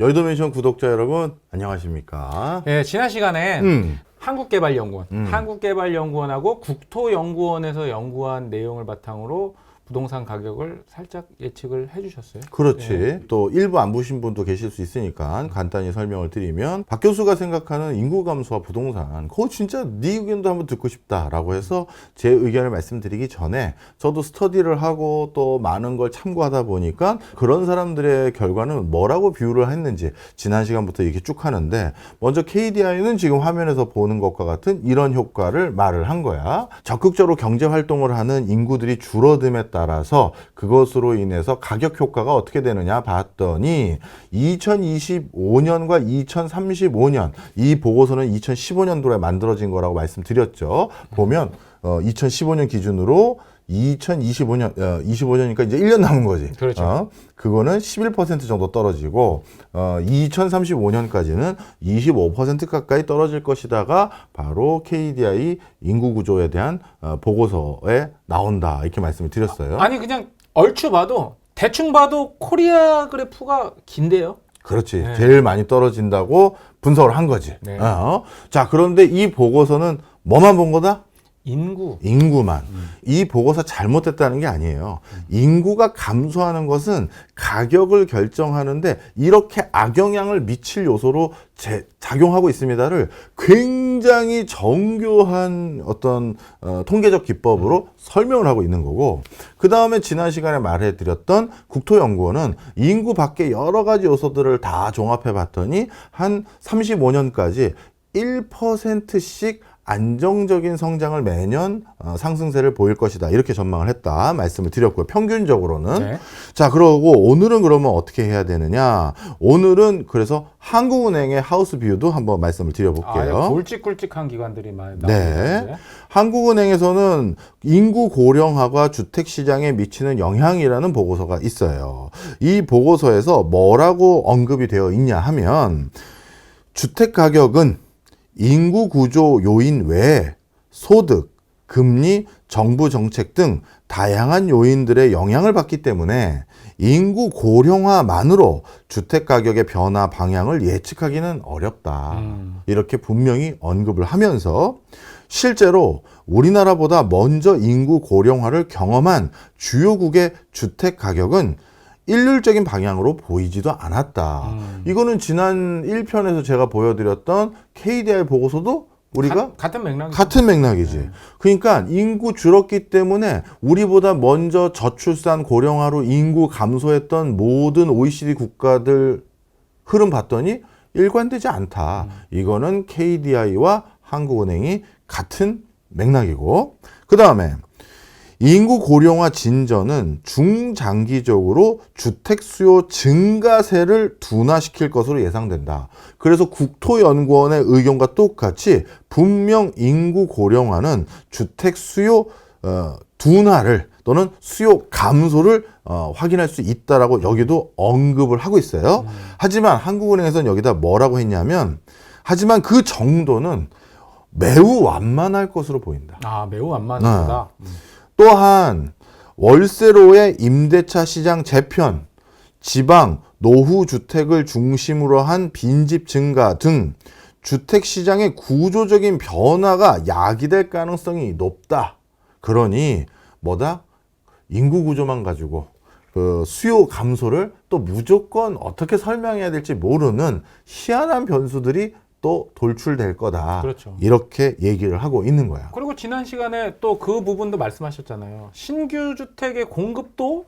여의도맨션 구독자 여러분 안녕하십니까? 네, 지난 시간에 한국개발연구원, 한국개발연구원하고 국토연구원에서 연구한 내용을 바탕으로 부동산 가격을 살짝 예측을 해주셨어요. 그렇지. 네. 또 일부 안 보신 분도 계실 수 있으니까 간단히 설명을 드리면 박 교수가 생각하는 인구 감소와 부동산 그거 진짜 네 의견도 한번 듣고 싶다라고 해서 제 의견을 말씀드리기 전에 저도 스터디를 하고 또 많은 걸 참고하다 보니까 그런 사람들의 결과는 뭐라고 비유를 했는지 지난 시간부터 이렇게 쭉 하는데 먼저 KDI는 지금 화면에서 보는 것과 같은 이런 효과를 말을 한 거야. 적극적으로 경제 활동을 하는 인구들이 줄어듦에 따라서 그것으로 인해서 가격 효과가 어떻게 되느냐 봤더니 2025년과 2035년 이 보고서는 2015년도에 만들어진 거라고 말씀드렸죠. 보면 2015년 기준으로 2025년, 25년이니까 이제 1년 남은 거지. 그렇죠. 그거는 11% 정도 떨어지고, 2035년까지는 25% 가까이 떨어질 것이다가 바로 KDI 인구 구조에 대한 보고서에 나온다. 이렇게 말씀을 드렸어요. 아니, 그냥 얼추 봐도, 대충 봐도 코리아 그래프가 긴데요? 그렇지. 네. 제일 많이 떨어진다고 분석을 한 거지. 네. 자, 그런데 이 보고서는 뭐만 본 거다? 인구만. 이 보고서 잘못됐다는 게 아니에요. 인구가 감소하는 것은 가격을 결정하는데 이렇게 악영향을 미칠 요소로 작용하고 있습니다를 굉장히 정교한 어떤 통계적 기법으로 설명을 하고 있는 거고, 그 다음에 지난 시간에 말해드렸던 국토연구원은 인구 밖에 여러 가지 요소들을 다 종합해 봤더니 한 35년까지 1%씩 안정적인 성장을 매년 상승세를 보일 것이다. 이렇게 전망을 했다. 말씀을 드렸고요. 평균적으로는. 네. 자, 그러고 오늘은 그러면 어떻게 해야 되느냐. 오늘은 그래서 한국은행의 하우스 뷰도 한번 말씀을 드려볼게요. 굵직굵직한 기관들이 많이 네. 나오는데. 한국은행에서는 인구 고령화가 주택시장에 미치는 영향이라는 보고서가 있어요. 이 보고서에서 뭐라고 언급이 되어 있냐 하면 주택가격은 인구 구조 요인 외에 소득, 금리, 정부 정책 등 다양한 요인들의 영향을 받기 때문에 인구 고령화만으로 주택 가격의 변화 방향을 예측하기는 어렵다. 이렇게 분명히 언급을 하면서 실제로 우리나라보다 먼저 인구 고령화를 경험한 주요국의 주택 가격은 일률적인 방향으로 보이지도 않았다. 이거는 지난 1편에서 제가 보여드렸던 KDI 보고서도 우리가 같은 맥락이지. 네. 그러니까 인구 줄었기 때문에 우리보다 먼저 저출산 고령화로 인구 감소했던 모든 OECD 국가들 흐름 봤더니 일관되지 않다. 이거는 KDI와 한국은행이 같은 맥락이고, 그 다음에 인구 고령화 진전은 중장기적으로 주택 수요 증가세를 둔화시킬 것으로 예상된다. 그래서 국토연구원의 의견과 똑같이 분명 인구 고령화는 주택 수요 둔화를 또는 수요 감소를 확인할 수 있다라고 여기도 언급을 하고 있어요. 하지만 한국은행에서는 여기다 뭐라고 했냐면, 하지만 그 정도는 매우 완만할 것으로 보인다. 아, 매우 완만하다. 또한 월세로의 임대차 시장 재편, 지방 노후 주택을 중심으로 한 빈집 증가 등 주택 시장의 구조적인 변화가 야기될 가능성이 높다. 그러니 뭐다? 인구 구조만 가지고 그 수요 감소를 또 무조건 어떻게 설명해야 될지 모르는 희한한 변수들이 또 돌출될 거다. 그렇죠. 이렇게 얘기를 하고 있는 거야. 그리고 지난 시간에 또 그 부분도 말씀하셨잖아요. 신규 주택의 공급도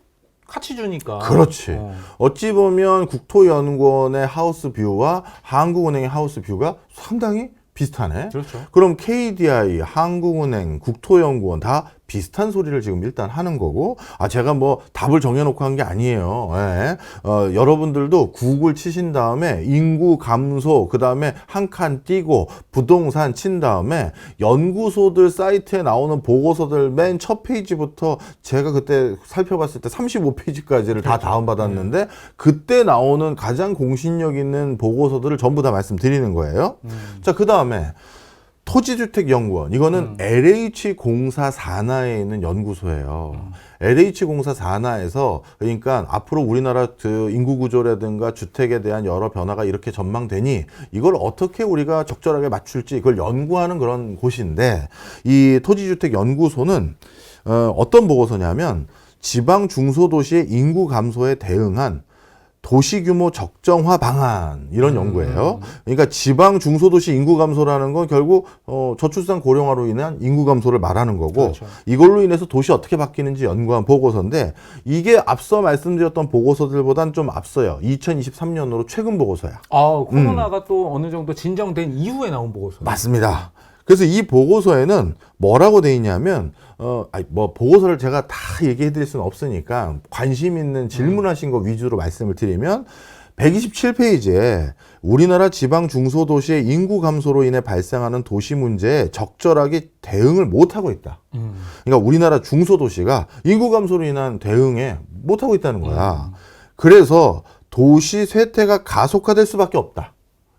같이 주니까. 그렇지. 어찌 보면 국토연구원의 하우스 뷰와 한국은행의 하우스 뷰가 상당히 비슷하네. 그렇죠. 그럼 KDI, 한국은행, 국토연구원 다 비슷한 소리를 지금 일단 하는 거고, 제가 뭐 답을 정해놓고 한 게 아니에요. 예. 여러분들도 구글 치신 다음에 인구 감소, 그 다음에 한 칸 띄고 부동산 친 다음에 연구소들 사이트에 나오는 보고서들 맨 첫 페이지부터 제가 그때 살펴봤을 때 35페이지까지를 다 다운받았는데 그때 나오는 가장 공신력 있는 보고서들을 전부 다 말씀드리는 거예요. 자, 그 다음에 토지주택연구원, 이거는 LH공사 산하에 있는 연구소예요. LH공사 산하에서, 그러니까 앞으로 우리나라 그 인구 구조라든가 주택에 대한 여러 변화가 이렇게 전망되니 이걸 어떻게 우리가 적절하게 맞출지 그걸 연구하는 그런 곳인데, 이 토지주택연구소는 어떤 보고서냐면 지방 중소도시의 인구 감소에 대응한 도시 규모 적정화 방안, 이런 연구예요. 그러니까 지방 중소도시 인구 감소라는 건 결국 저출산 고령화로 인한 인구 감소를 말하는 거고, 그렇죠. 이걸로 인해서 도시 어떻게 바뀌는지 연구한 보고서인데, 이게 앞서 말씀드렸던 보고서들보단 좀 앞서요. 2023년으로 최근 보고서야. 코로나가 또 어느 정도 진정된 이후에 나온 보고서. 맞습니다. 그래서 이 보고서에는 뭐라고 돼 있냐면, 보고서를 제가 다 얘기해 드릴 수는 없으니까 관심 있는 질문하신 거 위주로 말씀을 드리면, 127페이지에 우리나라 지방 중소도시의 인구 감소로 인해 발생하는 도시 문제에 적절하게 대응을 못하고 있다. 그러니까 우리나라 중소도시가 인구 감소로 인한 대응에 못하고 있다는 거야. 그래서 도시 쇠퇴가 가속화될 수밖에 없다.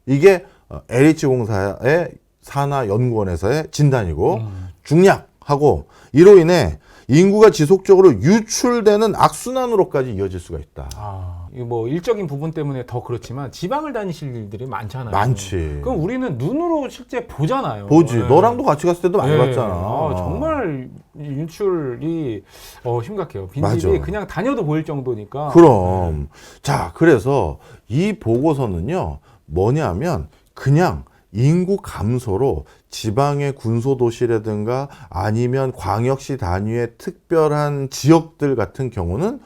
이게 LH공사의 산하연구원에서의 진단이고, 중략하고, 이로 인해 인구가 지속적으로 유출되는 악순환으로까지 이어질 수가 있다. 이거 뭐 일적인 부분 때문에 더 그렇지만 지방을 다니실 일들이 많잖아요. 많지. 그럼 우리는 눈으로 실제 보잖아요. 보지. 네. 너랑도 같이 갔을 때도 많이 봤잖아. 정말 유출이 심각해요. 빈집이 맞아. 그냥 다녀도 보일 정도니까. 그럼. 자, 그래서 이 보고서는요, 뭐냐면 그냥 인구 감소로 지방의 군소도시라든가 아니면 광역시 단위의 특별한 지역들 같은 경우는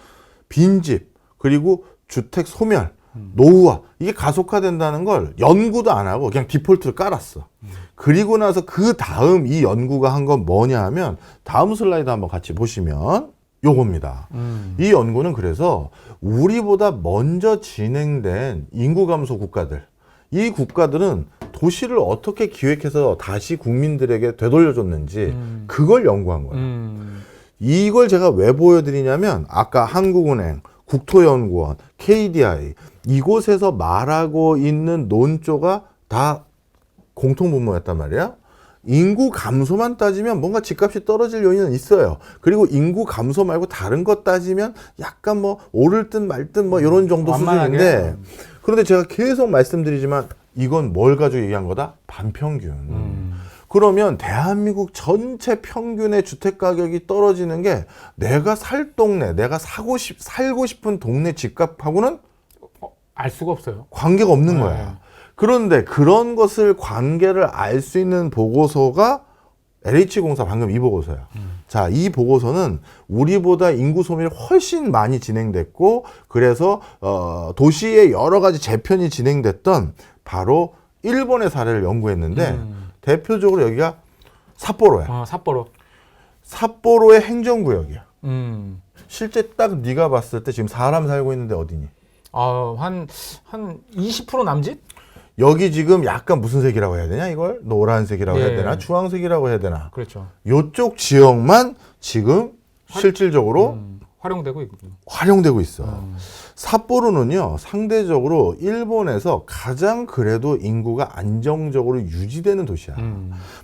빈집, 그리고 주택 소멸, 노후화, 이게 가속화된다는 걸 연구도 안 하고 그냥 디폴트를 깔았어. 그리고 나서 그 다음 이 연구가 한 건 뭐냐 하면, 다음 슬라이드 한번 같이 보시면 요겁니다. 이 연구는 그래서 우리보다 먼저 진행된 인구 감소 국가들, 이 국가들은 도시를 어떻게 기획해서 다시 국민들에게 되돌려줬는지 그걸 연구한 거예요. 이걸 제가 왜 보여드리냐면, 아까 한국은행, 국토연구원, KDI, 이곳에서 말하고 있는 논조가 다 공통분모였단 말이야. 인구 감소만 따지면 뭔가 집값이 떨어질 요인은 있어요. 그리고 인구 감소 말고 다른 것 따지면 약간 뭐 오를 듯 말 듯 뭐 이런 정도 완만하게. 수준인데, 그런데 제가 계속 말씀드리지만 이건 뭘 가지고 얘기한 거다? 반평균. 그러면 대한민국 전체 평균의 주택 가격이 떨어지는 게 내가 살 동네, 내가 살고 싶은 동네 집값하고는 알 수가 없어요. 관계가 없는 거야. 그런데 그런 것을 관계를 알 수 있는 보고서가 LH공사 방금 이 보고서야. 자, 이 보고서는 우리보다 인구 소멸이 훨씬 많이 진행됐고, 그래서 도시의 여러 가지 재편이 진행됐던 바로 일본의 사례를 연구했는데, 대표적으로 여기가 삿포로야. 삿포로의 행정구역이야. 실제 딱 네가 봤을 때 지금 사람 살고 있는데 어디니? 한 20% 남짓? 여기 지금 약간 무슨 색이라고 해야 되냐, 이걸? 노란색이라고 해야 되나? 주황색이라고 해야 되나? 그렇죠. 요쪽 지역만 지금 실질적으로 활용되고 있어. 삿포로는요, 상대적으로 일본에서 가장 그래도 인구가 안정적으로 유지되는 도시야.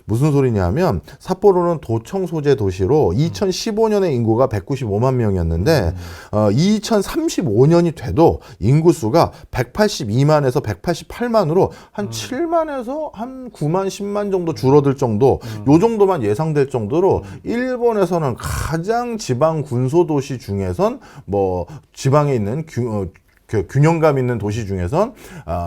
무슨 소리냐면, 삿포로는 도청 소재 도시로 2015년에 인구가 195만 명이었는데 2035년이 돼도 인구수가 182만에서 188만으로 한 7만에서 한 9만, 10만 정도 줄어들 정도, 요 정도만 예상될 정도로 일본에서는 가장 지방 군소도시 중에선 뭐 지방에 있는 균형감 있는 도시 중에선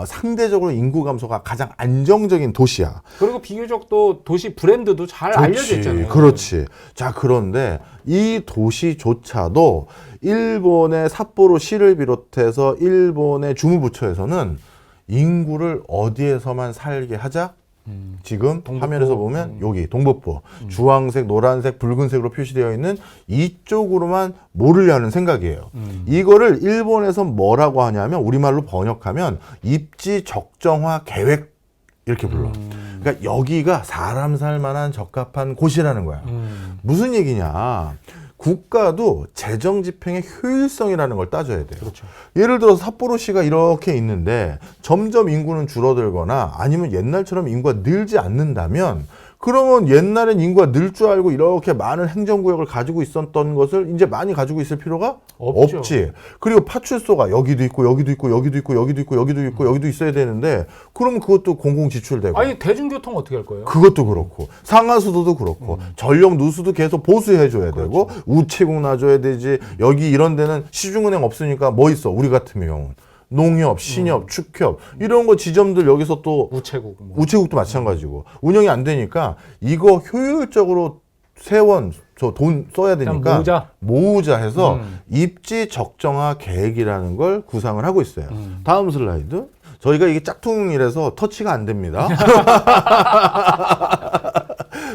상대적으로 인구 감소가 가장 안정적인 도시야. 그리고 비교적 또 도시 브랜드도 잘 알려져 있잖아요. 그렇지. 자, 그런데 이 도시조차도 일본의 삿포로시를 비롯해서 일본의 주무부처에서는 인구를 어디에서만 살게 하자? 지금 동북부, 화면에서 보면 여기 동북부 주황색, 노란색, 붉은색으로 표시되어 있는 이쪽으로만 몰으려는 생각이에요. 이거를 일본에서 뭐라고 하냐면, 우리말로 번역하면 입지 적정화 계획, 이렇게 불러. 그러니까 여기가 사람 살 만한 적합한 곳이라는 거야. 무슨 얘기냐? 국가도 재정 집행의 효율성이라는 걸 따져야 돼요. 그렇죠. 예를 들어서 삿포로시가 이렇게 있는데 점점 인구는 줄어들거나 아니면 옛날처럼 인구가 늘지 않는다면 그러면 옛날엔 인구가 늘 줄 알고 이렇게 많은 행정구역을 가지고 있었던 것을 이제 많이 가지고 있을 필요가 없죠. 없지. 그리고 파출소가 여기도 있고 여기도 있고 여기도 있고 여기도 있고 여기도 있고 여기도 있어야 되는데 그러면 그것도 공공지출되고. 아니 대중교통 어떻게 할 거예요? 그것도 그렇고 상하수도도 그렇고 전력 누수도 계속 보수해줘야 되고 우체국 놔줘야 되지. 여기 이런 데는 시중은행 없으니까 뭐 있어? 우리 같은 경우는 농협, 신협, 축협 이런 거 지점들 여기서 또 우체국 뭐. 우체국도 마찬가지고 운영이 안 되니까 이거 효율적으로 세원 저 돈 써야 되니까 모으자 해서 입지 적정화 계획이라는 걸 구상을 하고 있어요. 다음 슬라이드. 저희가 이게 짝퉁이라서 터치가 안 됩니다.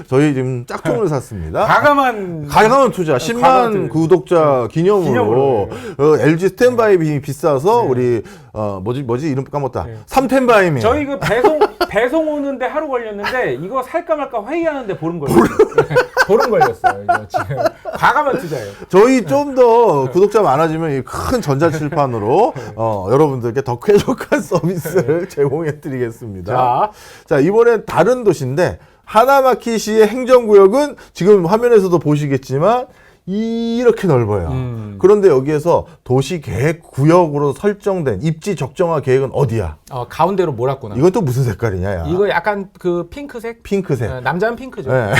저희 지금 짝퉁을 샀습니다. 과감한 투자 10만 구독자 기념으로 LG 스탠바이 비싸서 우리 뭐지 이름 까먹었다. 삼텐바이미. 저희 그 배송 오는데 하루 걸렸는데 이거 살까 말까 회의하는데 보름 걸렸어요. 보름 걸렸어요. 이거 지금 과감한 투자예요. 저희 좀 더 구독자 많아지면 이 큰 전자칠판으로 여러분들께 더 쾌적한 서비스를 제공해드리겠습니다. 자 이번엔 다른 도시인데 하나마키시의 행정구역은 지금 화면에서도 보시겠지만 이렇게 넓어요. 그런데 여기에서 도시계획구역으로 설정된 입지 적정화 계획은 어디야? 가운데로 몰았구나. 이건 또 무슨 색깔이냐? 야. 이거 약간 그 핑크색? 핑크색. 남자는 핑크죠. 네.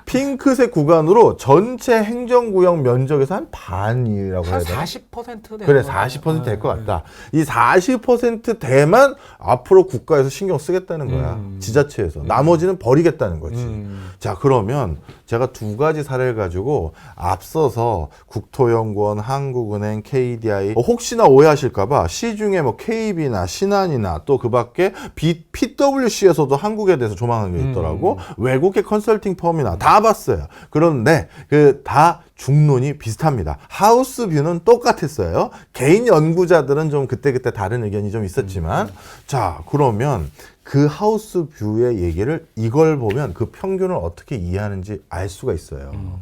핑크색 구간으로 전체 행정구역 면적에서 한 반이라고 해야 되나? 40% 그래, 40% 될 것 같다. 이 40%대만 앞으로 국가에서 신경 쓰겠다는 거야. 지자체에서. 나머지는 버리겠다는 거지. 자, 그러면 제가 두 가지 사례를 가지고 앞서서 국토연구원, 한국은행, KDI 혹시나 오해하실까봐 시중에 뭐 KB나 신한이나 또 그 밖에 PwC에서도 한국에 대해서 조망한 게 있더라고. 외국의 컨설팅 펌이나 다 봤어요. 그런데 그 다 중론이 비슷합니다. 하우스 뷰는 똑같았어요. 개인 연구자들은 좀 그때그때 다른 의견이 좀 있었지만 자 그러면 그 하우스 뷰의 얘기를 이걸 보면 그 평균을 어떻게 이해하는지 알 수가 있어요.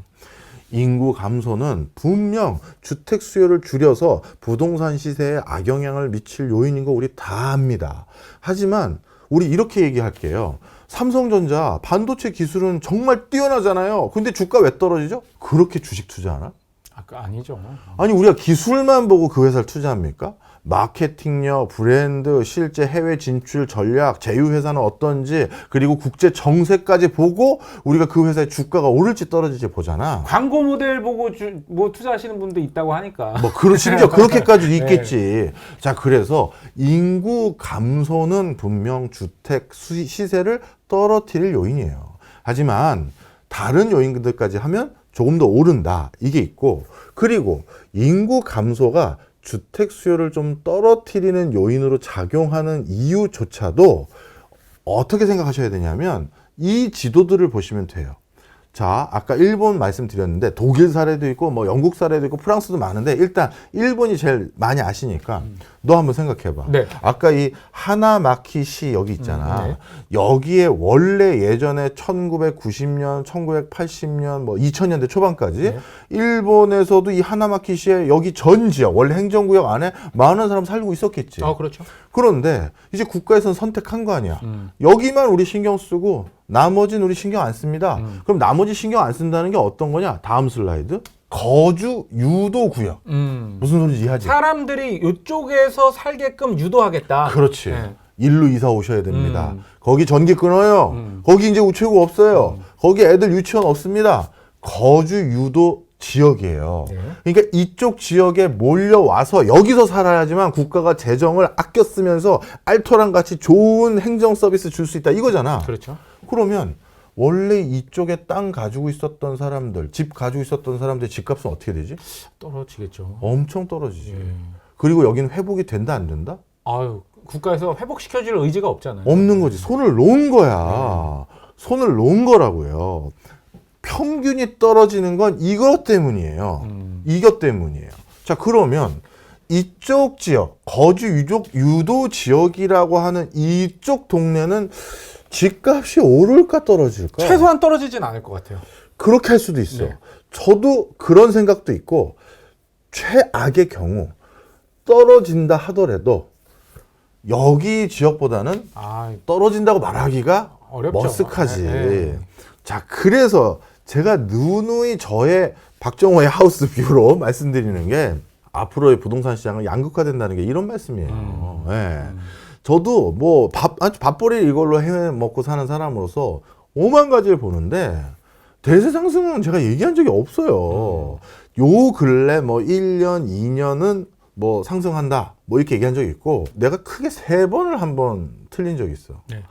인구 감소는 분명 주택 수요를 줄여서 부동산 시세에 악영향을 미칠 요인인 거 우리 다 압니다. 하지만 우리 이렇게 얘기할게요. 삼성전자 반도체 기술은 정말 뛰어나잖아요. 근데 주가 왜 떨어지죠? 그렇게 주식 투자하나? 아니죠. 아니 우리가 기술만 보고 그 회사를 투자합니까? 마케팅력, 브랜드, 실제 해외 진출 전략, 제휴회사는 어떤지 그리고 국제 정세까지 보고 우리가 그 회사의 주가가 오를지 떨어질지 보잖아. 광고 모델 보고 뭐 투자하시는 분도 있다고 하니까. 뭐 심지어 그렇게까지도 있겠지. 자 그래서 인구 감소는 분명 주택 시세를 떨어뜨릴 요인이에요. 하지만 다른 요인들까지 하면 조금 더 오른다. 이게 있고 그리고 인구 감소가 주택 수요를 좀 떨어뜨리는 요인으로 작용하는 이유조차도 어떻게 생각하셔야 되냐면 이 지도들을 보시면 돼요. 자, 아까 일본 말씀드렸는데 독일 사례도 있고 뭐 영국 사례도 있고 프랑스도 많은데 일단 일본이 제일 많이 아시니까 너 한번 생각해봐. 네. 아까 이 하나마키시 여기 있잖아. 네. 여기에 원래 예전에 1990년, 1980년, 뭐 2000년대 초반까지 네. 일본에서도 이 하나마키시에 여기 전 지역 원래 행정구역 안에 많은 사람 살고 있었겠지. 그렇죠. 그런데 이제 국가에서는 선택한 거 아니야. 여기만 우리 신경 쓰고 나머지는 우리 신경 안 씁니다. 그럼 나머지 신경 안 쓴다는 게 어떤 거냐? 다음 슬라이드. 거주 유도 구역. 무슨 소리인지 이해하지? 사람들이 이쪽에서 살게끔 유도하겠다. 그렇지. 네. 일로 이사 오셔야 됩니다. 거기 전기 끊어요. 거기 이제 우체국 없어요. 거기 애들 유치원 없습니다. 거주 유도 지역이에요. 네. 그러니까 이쪽 지역에 몰려와서 여기서 살아야지만 국가가 재정을 아껴 쓰면서 알토란 같이 좋은 행정 서비스 줄 수 있다 이거잖아. 그렇죠. 그러면 원래 이쪽에 땅 가지고 있었던 사람들, 집 가지고 있었던 사람들 집값은 어떻게 되지? 떨어지겠죠. 엄청 떨어지지. 예. 그리고 여기는 회복이 된다 안 된다? 아유, 국가에서 회복시켜줄 의지가 없잖아요. 없는 거지. 손을 놓은 거야. 손을 놓은 거라고요. 평균이 떨어지는 건 이것 때문이에요. 이것 때문이에요. 자, 그러면 이쪽 지역, 거주 유도 지역이라고 하는 이쪽 동네는 집값이 오를까 떨어질까? 최소한 떨어지진 않을 것 같아요. 그렇게 할 수도 있어. 네. 저도 그런 생각도 있고 최악의 경우 떨어진다 하더라도 여기 지역보다는 떨어진다고 말하기가 어렵죠. 머쓱하지. 자, 그래서 제가 누누이 저의 박정호의 하우스 뷰로 말씀드리는 게 앞으로의 부동산 시장은 양극화된다는 게 이런 말씀이에요. 예. 저도 뭐 밥벌이 이걸로 해 먹고 사는 사람으로서 5만 가지를 보는데 대세 상승은 제가 얘기한 적이 없어요. 요 근래 뭐 1년, 2년은 뭐 상승한다. 뭐 이렇게 얘기한 적이 있고 내가 크게 3번을 한번 틀린 적이 있어. 네.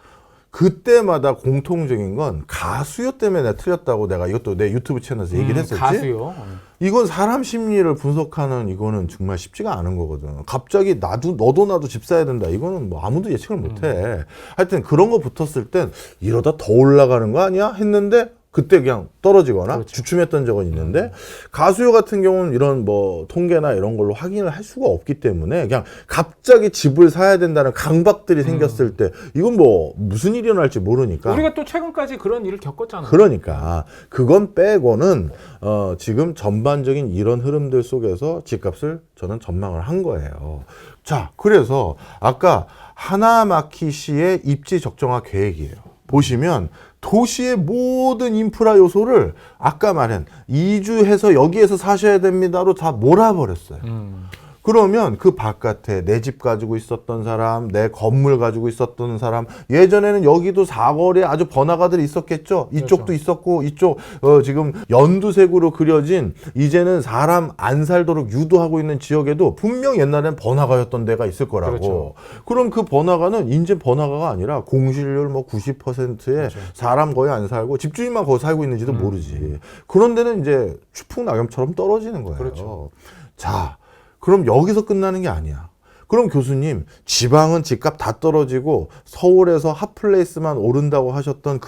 그때마다 공통적인 건 가수요 때문에 내가 틀렸다고 내가 이것도 내 유튜브 채널에서 얘기를 했었지. 가수요? 이건 사람 심리를 분석하는 이거는 정말 쉽지가 않은 거거든. 갑자기 너도 나도 집 사야 된다. 이거는 뭐 아무도 예측을 못 해. 하여튼 그런 거 붙었을 땐 이러다 더 올라가는 거 아니야? 했는데 그때 그냥 떨어지거나 그렇죠. 주춤했던 적은 있는데 가수요 같은 경우는 이런 뭐 통계나 이런 걸로 확인을 할 수가 없기 때문에 그냥 갑자기 집을 사야 된다는 강박들이 생겼을 때 이건 뭐 무슨 일이 일어날지 모르니까 우리가 또 최근까지 그런 일을 겪었잖아요. 그러니까 그건 빼고는 지금 전반적인 이런 흐름들 속에서 집값을 저는 전망을 한 거예요. 자, 그래서 아까 하나마켓의 입지 적정화 계획이에요. 보시면 도시의 모든 인프라 요소를 아까 말한 이주해서 여기에서 사셔야 됩니다로 다 몰아버렸어요. 그러면 그 바깥에 내 집 가지고 있었던 사람, 내 건물 가지고 있었던 사람, 예전에는 여기도 사거리에 아주 번화가들이 있었겠죠. 이쪽도 그렇죠. 있었고 이쪽 지금 연두색으로 그려진 이제는 사람 안 살도록 유도하고 있는 지역에도 분명 옛날엔 번화가였던 데가 있을 거라고. 그렇죠. 그럼 그 번화가는 이제 번화가가 아니라 공실률 뭐 90%에 그렇죠. 사람 거의 안 살고 집주인만 거기 살고 있는지도 모르지. 그런 데는 이제 추풍낙엽처럼 떨어지는 거예요. 그렇죠. 자, 그럼 여기서 끝나는 게 아니야. 그럼 교수님, 지방은 집값 다 떨어지고 서울에서 핫플레이스만 오른다고 하셨던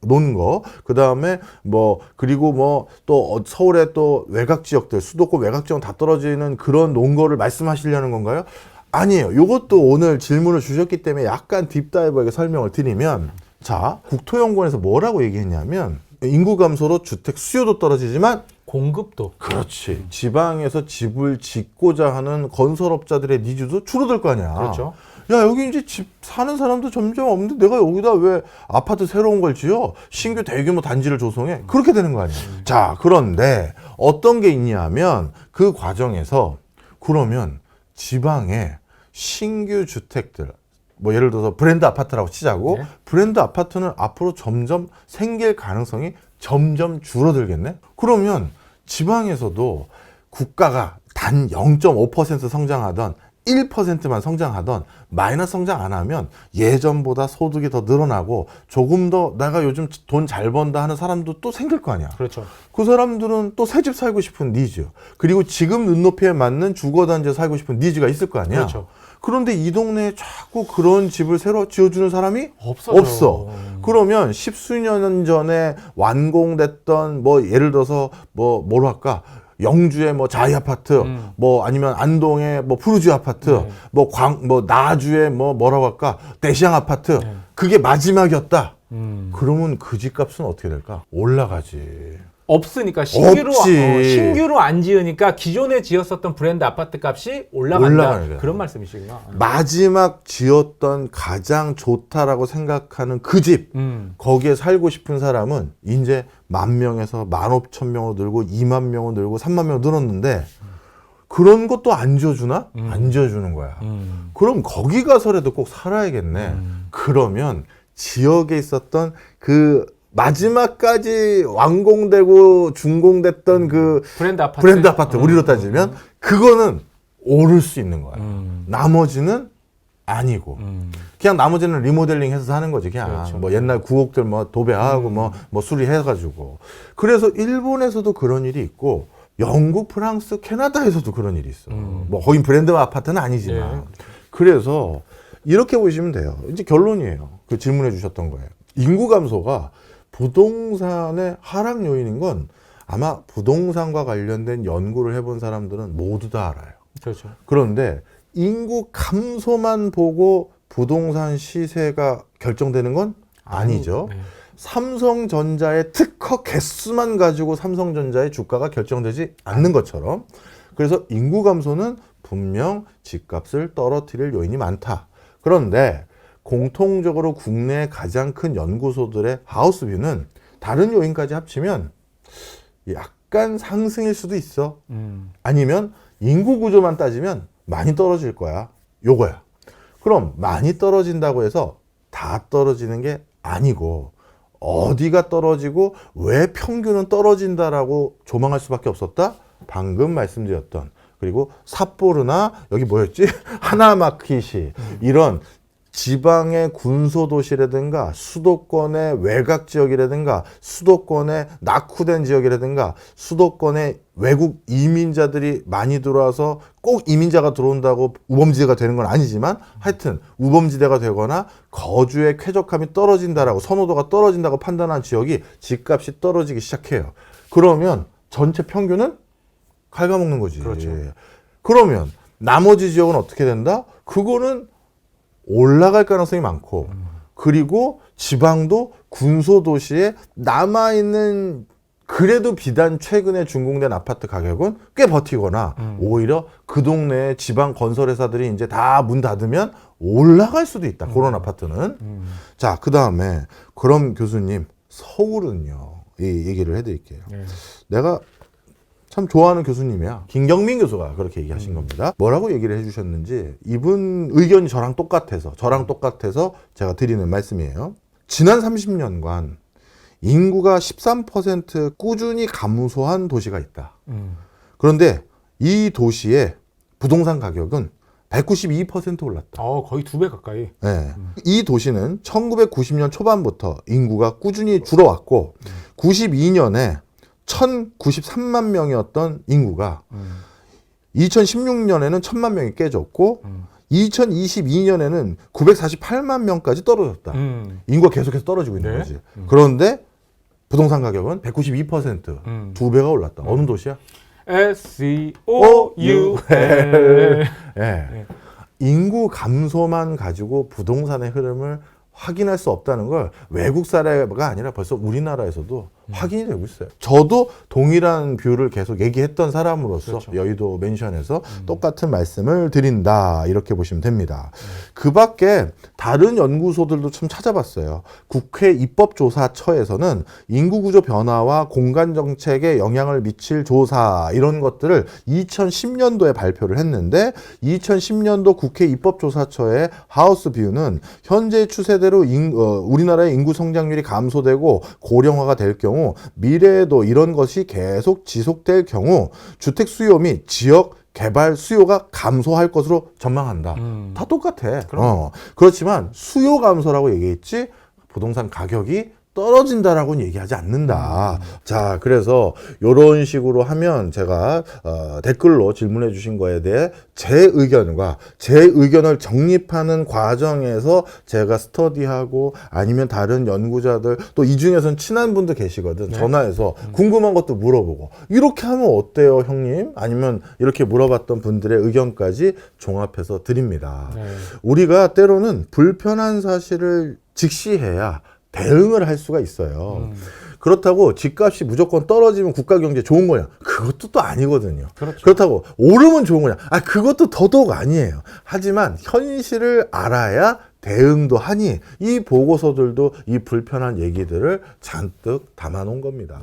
논 거, 그 다음에 뭐, 그리고 뭐, 또 서울의 또 외곽 지역들, 수도권 외곽 지역 다 떨어지는 그런 논거를 말씀하시려는 건가요? 아니에요. 요것도 오늘 질문을 주셨기 때문에 약간 딥다이브하게 설명을 드리면, 자, 국토연구원에서 뭐라고 얘기했냐면, 인구 감소로 주택 수요도 떨어지지만 공급도. 그렇지. 지방에서 집을 짓고자 하는 건설업자들의 니즈도 줄어들 거 아니야. 그렇죠. 야, 여기 이제 집 사는 사람도 점점 없는데 내가 여기다 왜 아파트 새로운 걸 지어? 신규 대규모 단지를 조성해? 그렇게 되는 거 아니야. 자, 그런데 어떤 게 있냐면 그 과정에서 그러면 지방에 신규 주택들 뭐 예를 들어서 브랜드 아파트라고 치자고. 네. 브랜드 아파트는 앞으로 점점 생길 가능성이 점점 줄어들겠네. 그러면 지방에서도 국가가 단 0.5% 성장하던 1%만 성장하던 마이너스 성장 안 하면 예전보다 소득이 더 늘어나고 조금 더 내가 요즘 돈 잘 번다 하는 사람도 또 생길 거 아니야. 그렇죠. 그 사람들은 또 새 집 살고 싶은 니즈, 그리고 지금 눈높이에 맞는 주거단지에 살고 싶은 니즈가 있을 거 아니야. 그렇죠. 그런데 이 동네에 자꾸 그런 집을 새로 지어주는 사람이 없어져. 없어. 그러면 십수년 전에 완공됐던 뭐 예를 들어서 뭐랄까 영주의 뭐 자이 아파트, 뭐 아니면 안동의 뭐 푸르지 아파트, 뭐 나주의 뭐라고 할까 대시양 아파트, 그게 마지막이었다. 그러면 그 집값은 어떻게 될까? 올라가지. 없으니까 없지. 신규로 안 지으니까 기존에 지었었던 브랜드 아파트 값이 올라간다. 그런 말씀이시구나. 마지막 지었던 가장 좋다라고 생각하는 그 집, 거기에 살고 싶은 사람은 이제 10,000명에서 15,000명으로 늘고 20,000명으로 늘고 30,000명으로 늘었는데 그런 것도 안 지어주나? 안 지어주는 거야. 그럼 거기 가서라도 꼭 살아야겠네. 그러면 지역에 있었던 그 마지막까지 완공되고 준공됐던 그 브랜드 아파트 우리로 따지면 그거는 오를 수 있는 거야. 나머지는 아니고 그냥 나머지는 리모델링 해서 사는 거지. 그냥 그렇죠. 뭐 옛날 구옥들 뭐 도배하고 뭐 수리해가지고. 그래서 일본에서도 그런 일이 있고 영국, 프랑스, 캐나다에서도 그런 일이 있어. 뭐 거긴 브랜드 아파트는 아니지만. 네. 그래서 이렇게 보시면 돼요. 이제 결론이에요. 그 질문해 주셨던 거예요. 인구 감소가 부동산의 하락 요인인 건 아마 부동산과 관련된 연구를 해본 사람들은 모두 다 알아요. 그렇죠. 그런데 인구 감소만 보고 부동산 시세가 결정되는 건 아니죠. 네. 삼성전자의 특허 개수만 가지고 삼성전자의 주가가 결정되지 않는 것처럼, 그래서 인구 감소는 분명 집값을 떨어뜨릴 요인이 많다. 그런데 공통적으로 국내 가장 큰 연구소들의 하우스뷰는 다른 요인까지 합치면 약간 상승일 수도 있어. 아니면 인구 구조만 따지면 많이 떨어질 거야. 요거야. 그럼 많이 떨어진다고 해서 다 떨어지는 게 아니고 어디가 떨어지고 왜 평균은 떨어진다라고 조망할 수밖에 없었다? 방금 말씀드렸던, 그리고 삿포로나 여기 뭐였지? 하나마키시, 이런 지방의 군소도시라든가 수도권의 외곽 지역이라든가 수도권의 낙후된 지역이라든가 수도권에 외국 이민자들이 많이 들어와서 꼭 이민자가 들어온다고 우범지대가 되는 건 아니지만 하여튼 우범지대가 되거나 거주의 쾌적함이 떨어진다라고, 선호도가 떨어진다고 판단한 지역이 집값이 떨어지기 시작해요. 그러면 전체 평균은 갉아먹는 거지. 그렇죠. 그러면 나머지 지역은 어떻게 된다? 그거는 올라갈 가능성이 많고, 그리고 지방도 군소도시에 남아있는 그래도 비단 최근에 준공된 아파트 가격은 꽤 버티거나 오히려 그 동네에 지방 건설회사들이 이제 다 문 닫으면 올라갈 수도 있다. 그런 아파트는. 자, 그 다음에 그럼 교수님, 서울은요, 이 얘기를 해드릴게요. 내가 참 좋아하는 교수님이야. 김경민 교수가 그렇게 얘기하신 겁니다. 뭐라고 얘기를 해주셨는지, 이분 의견이 저랑 똑같아서 제가 드리는 말씀이에요. 지난 30년간 인구가 13% 꾸준히 감소한 도시가 있다. 그런데 이 도시의 부동산 가격은 192% 올랐다. 거의 2배 가까이. 네. 이 도시는 1990년 초반부터 인구가 꾸준히 줄어왔고 92년에 1093만 명이었던 인구가 2016년에는 1000만 명이 깨졌고 2022년에는 948만 명까지 떨어졌다. 인구가 계속해서 떨어지고 있는 거지. 그런데 부동산 가격은 192% 2배가 올랐다. 어느 도시야? SCOUL. 네. 인구 감소만 가지고 부동산의 흐름을 확인할 수 없다는 걸 외국 사례가 아니라 벌써 우리나라에서도 확인이 되고 있어요. 저도 동일한 뷰를 계속 얘기했던 사람으로서 그렇죠. 여의도 맨션에서 똑같은 말씀을 드린다, 이렇게 보시면 됩니다. 그 밖에 다른 연구소들도 좀 찾아봤어요. 국회 입법조사처에서는 인구구조 변화와 공간정책에 영향을 미칠 조사, 이런 것들을 2010년도에 발표를 했는데 2010년도 국회 입법조사처의 하우스뷰는 현재 추세대로 우리나라의 인구 성장률이 감소되고 고령화가 될 경우, 미래에도 이런 것이 계속 지속될 경우 주택 수요 및 지역 개발 수요가 감소할 것으로 전망한다. 다 똑같아. 그렇지만 수요 감소라고 얘기했지 부동산 가격이 떨어진다라고는 얘기하지 않는다. 자, 그래서 이런 식으로 하면 제가 댓글로 질문해 주신 거에 대해 제 의견을 정립하는 과정에서 제가 스터디하고, 아니면 다른 연구자들, 또 이 중에서는 친한 분도 계시거든. 전화해서 궁금한 것도 물어보고, 이렇게 하면 어때요, 형님? 아니면 이렇게 물어봤던 분들의 의견까지 종합해서 드립니다. 우리가 때로는 불편한 사실을 직시해야 대응을 할 수가 있어요. 그렇다고 집값이 무조건 떨어지면 국가 경제 좋은 거냐? 그것도 또 아니거든요. 그렇죠. 그렇다고 오르면 좋은 거냐? 그것도 더더욱 아니에요. 하지만 현실을 알아야 대응도 하니 이 보고서들도 이 불편한 얘기들을 잔뜩 담아놓은 겁니다.